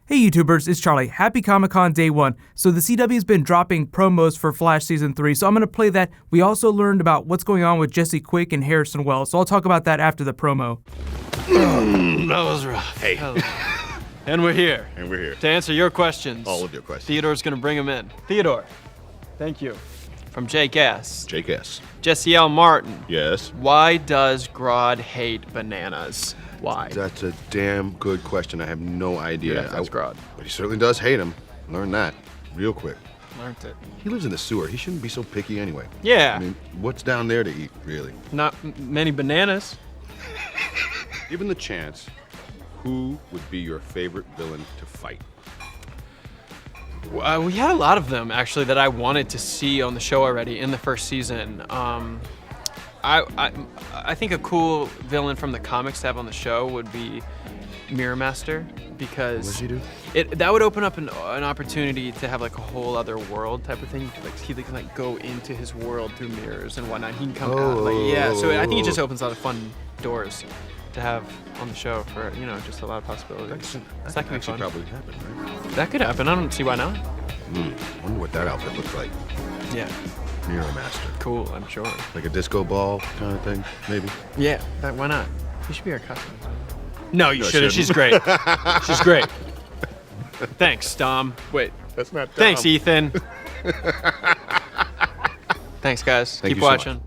Hey YouTubers, it's Charlie. Happy Comic-Con Day 1. So the CW's been dropping promos for Flash Season 3, so I'm going to play that. We also learned about what's going on with Jesse Quick and Harrison Wells, so I'll talk about that after the promo. That was rough. Hey. And we're here. And we're here. To answer your questions. All of your questions. Theodore's gonna bring them in. Theodore, thank you. From Jake S. Jake S. Jesse L. Martin. Yes? Why does Grodd hate bananas? Why? That's a damn good question. I have no idea. Yeah, that's Grodd. But he certainly does hate him. Learn that real quick. Learned it. He lives in the sewer. He shouldn't be so picky anyway. Yeah. I mean, what's down there to eat, really? Not many bananas. Given the chance, who would be your favorite villain to fight? We had a lot of them, actually, that I wanted to see on the show already in the first season. I think a cool villain from the comics to have on the show would be Mirror Master, because What does he do? that would open up an opportunity to have like a whole other world type of thing. Like he can like go into his world through mirrors and whatnot. He can come out so I think it just opens a lot of fun doors to have on the show for, you know, just a lot of possibilities. So that could be fun. Probably happen, right? That could happen. I don't see why not. Wonder what that outfit looks like. Yeah. Mirror Master. Cool, I'm sure. Like a disco ball kind of thing, maybe? Yeah, why not? He should be our cousin. No, you No, shouldn't. She's great. She's great. Thanks, Dom. Wait. That's not Thanks, Ethan. Thanks, guys. Thank Keep you so watching. much.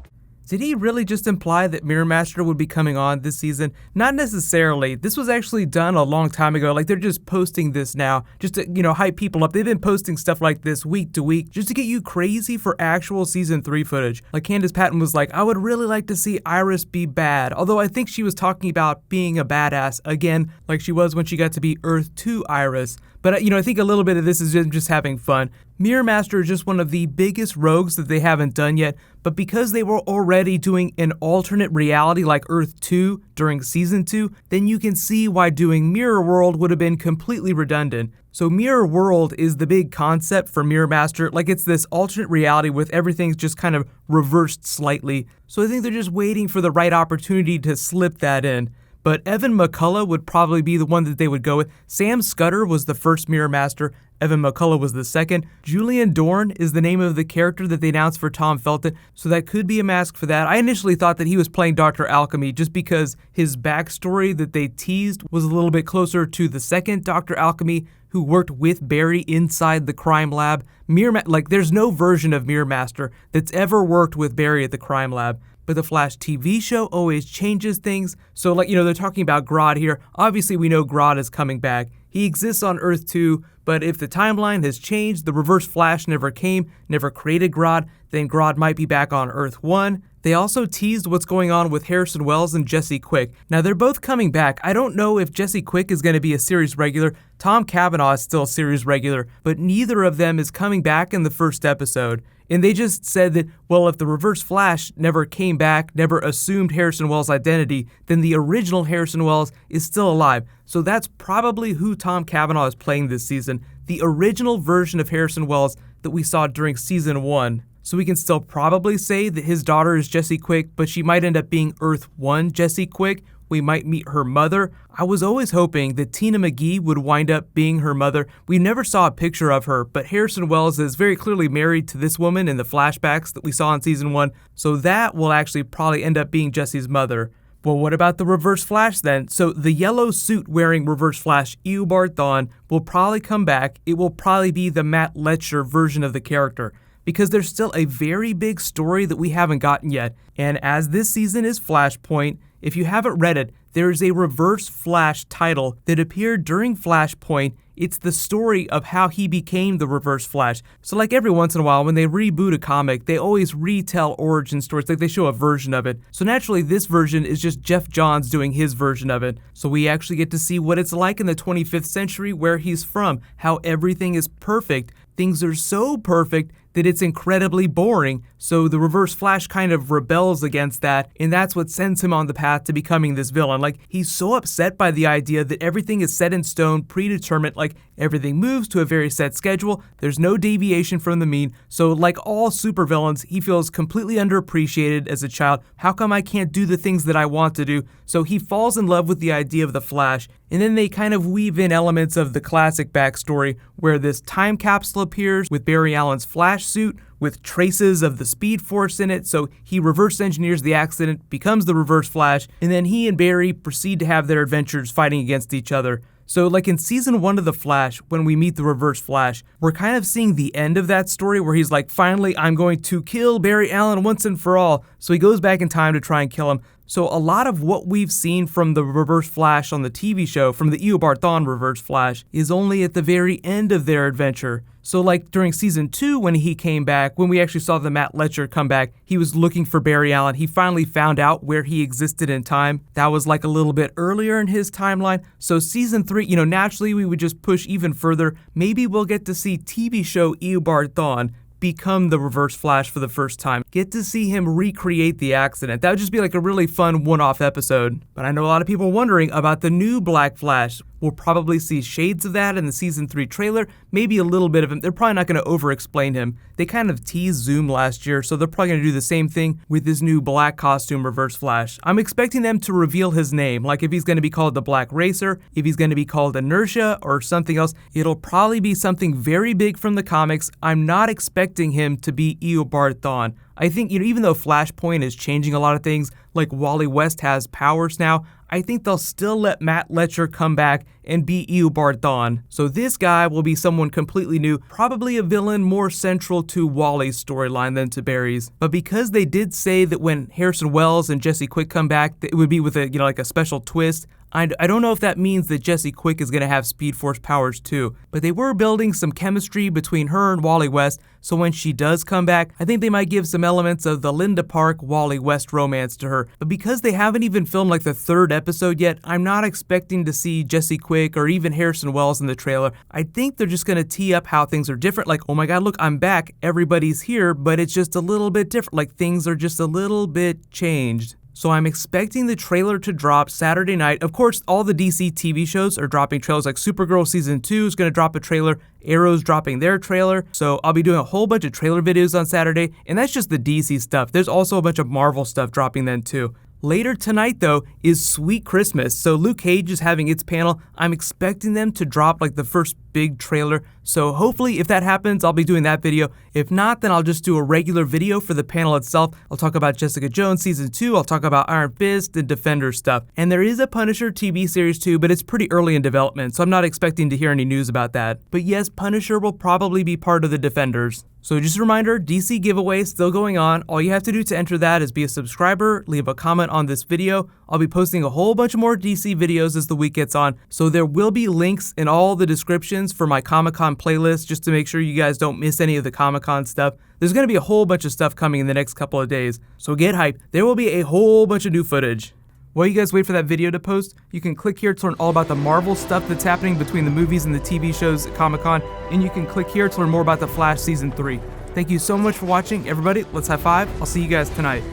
Did he really just imply that Mirror Master would be coming on this season? Not necessarily. This was actually done a long time ago. Like, they're just posting this now just to, you know, hype people up. They've been posting stuff like this week to week just to get you crazy for actual Season 3 footage. Like, Candace Patton was like, I would really like to see Iris be bad. Although I think she was talking about being a badass again, like she was when she got to be Earth 2 Iris. But, you know, I think a little bit of this is just having fun. Mirror Master is just one of the biggest rogues that they haven't done yet, but because they were already doing an alternate reality like Earth 2 during Season 2, then you can see why doing Mirror World would have been completely redundant. So Mirror World is the big concept for Mirror Master, like it's this alternate reality with everything's just kind of reversed slightly. So I think they're just waiting for the right opportunity to slip that in. But Evan McCullough would probably be the one that they would go with. Sam Scudder was the first Mirror Master. Evan McCullough was the second. Julian Dorn is the name of the character that they announced for Tom Felton, so that could be a mask for that. I initially thought that he was playing Dr. Alchemy just because his backstory that they teased was a little bit closer to the second Dr. Alchemy, who worked with Barry inside the crime lab. There's no version of Mirror Master that's ever worked with Barry at the crime lab. But the Flash TV show always changes things. So, like, you know, they're talking about Grodd here. Obviously, we know Grodd is coming back. He exists on Earth 2, but if the timeline has changed, the Reverse Flash never created Grodd, then Grodd might be back on Earth 1. They also teased what's going on with Harrison Wells and Jesse Quick. Now, they're both coming back. I don't know if Jesse Quick is going to be a series regular. Tom Cavanaugh is still a series regular, but neither of them is coming back in the first episode. And they just said that, well, if the Reverse Flash never came back, never assumed Harrison Wells' identity, then the original Harrison Wells is still alive. So that's probably who Tom Cavanaugh is playing this season, the original version of Harrison Wells that we saw during Season 1. So we can still probably say that his daughter is Jesse Quick, but she might end up being Earth 1 Jesse Quick. We might meet her mother. I was always hoping that Tina McGee would wind up being her mother. We never saw a picture of her, but Harrison Wells is very clearly married to this woman in the flashbacks that we saw in Season 1, so that will actually probably end up being Jesse's mother. Well, what about the Reverse Flash then? So the yellow suit wearing Reverse Flash, Eobard Thawne, will probably come back. It will probably be the Matt Letcher version of the character, because there's still a very big story that we haven't gotten yet. And as this season is Flashpoint, if you haven't read it, there is a Reverse Flash title that appeared during Flashpoint. It's the story of how he became the Reverse Flash. So like every once in a while when they reboot a comic, they always retell origin stories, like they show a version of it. So naturally this version is just Jeff Johns doing his version of it. So we actually get to see what it's like in the 25th century, where he's from, how everything is perfect. Things are so perfect that it's incredibly boring, so the Reverse Flash kind of rebels against that, and that's what sends him on the path to becoming this villain. Like, he's so upset by the idea that everything is set in stone, predetermined, like, everything moves to a very set schedule, there's no deviation from the mean, so like all supervillains, he feels completely underappreciated as a child. How come I can't do the things that I want to do? So he falls in love with the idea of the Flash, And then they kind of weave in elements of the classic backstory where this time capsule appears with Barry Allen's Flash suit with traces of the Speed Force in it, so he reverse engineers the accident, becomes the Reverse Flash, and then he and Barry proceed to have their adventures fighting against each other. So like in season 1 of The Flash, when we meet the Reverse Flash, we're kind of seeing the end of that story where he's like, finally, I'm going to kill Barry Allen once and for all. So he goes back in time to try and kill him. So a lot of what we've seen from the Reverse Flash on the TV show, from the Eobard Thawne Reverse Flash, is only at the very end of their adventure. So like during season 2 when he came back, when we actually saw the Matt Letcher come back, he was looking for Barry Allen. He finally found out where he existed in time. That was like a little bit earlier in his timeline. So season 3, naturally we would just push even further. Maybe we'll get to see TV show Eobard Thawne become the Reverse Flash for the first time. Get to see him recreate the accident. That would just be like a really fun one-off episode. But I know a lot of people wondering about the new Black Flash. We'll probably see shades of that in the season 3 trailer, maybe a little bit of him. They're probably not going to over-explain him. They kind of teased Zoom last year, so they're probably going to do the same thing with this new black costume Reverse Flash. I'm expecting them to reveal his name, like if he's going to be called the Black Racer, if he's going to be called Inertia, or something else. It'll probably be something very big from the comics. I'm not expecting him to be Eobard Thawne. I think, even though Flashpoint is changing a lot of things, like Wally West has powers now, I think they'll still let Matt Letcher come back and be Eobard Thawne. So this guy will be someone completely new, probably a villain more central to Wally's storyline than to Barry's. But because they did say that when Harrison Wells and Jesse Quick come back, it would be with a, like a special twist, I don't know if that means that Jesse Quick is going to have Speed Force powers too, but they were building some chemistry between her and Wally West, so when she does come back, I think they might give some elements of the Linda Park Wally West romance to her. But because they haven't even filmed like the 3rd episode yet, I'm not expecting to see Jesse Quick or even Harrison Wells in the trailer. I think they're just going to tee up how things are different, like, oh my god, look, I'm back, everybody's here, but it's just a little bit different, like things are just a little bit changed. So I'm expecting the trailer to drop Saturday night. Of course, all the DC TV shows are dropping trailers, like Supergirl Season 2 is going to drop a trailer, Arrow's dropping their trailer, so I'll be doing a whole bunch of trailer videos on Saturday, and that's just the DC stuff. There's also a bunch of Marvel stuff dropping then too. Later tonight, though, is Sweet Christmas, so Luke Cage is having its panel. I'm expecting them to drop like the first big trailer, so hopefully if that happens, I'll be doing that video. If not, then I'll just do a regular video for the panel itself. I'll talk about Jessica Jones Season 2, I'll talk about Iron Fist and Defender stuff. And there is a Punisher TV series too, but it's pretty early in development, so I'm not expecting to hear any news about that. But yes, Punisher will probably be part of the Defenders. So just a reminder, DC giveaway still going on. All you have to do to enter that is be a subscriber, leave a comment on this video. I'll be posting a whole bunch more DC videos as the week gets on, so there will be links in all the descriptions for my Comic-Con playlist just to make sure you guys don't miss any of the Comic-Con stuff. There's going to be a whole bunch of stuff coming in the next couple of days, so get hyped. There will be a whole bunch of new footage. While you guys wait for that video to post, you can click here to learn all about the Marvel stuff that's happening between the movies and the TV shows at Comic-Con, and you can click here to learn more about The Flash Season 3. Thank you so much for watching, everybody. Let's high five. I'll see you guys tonight.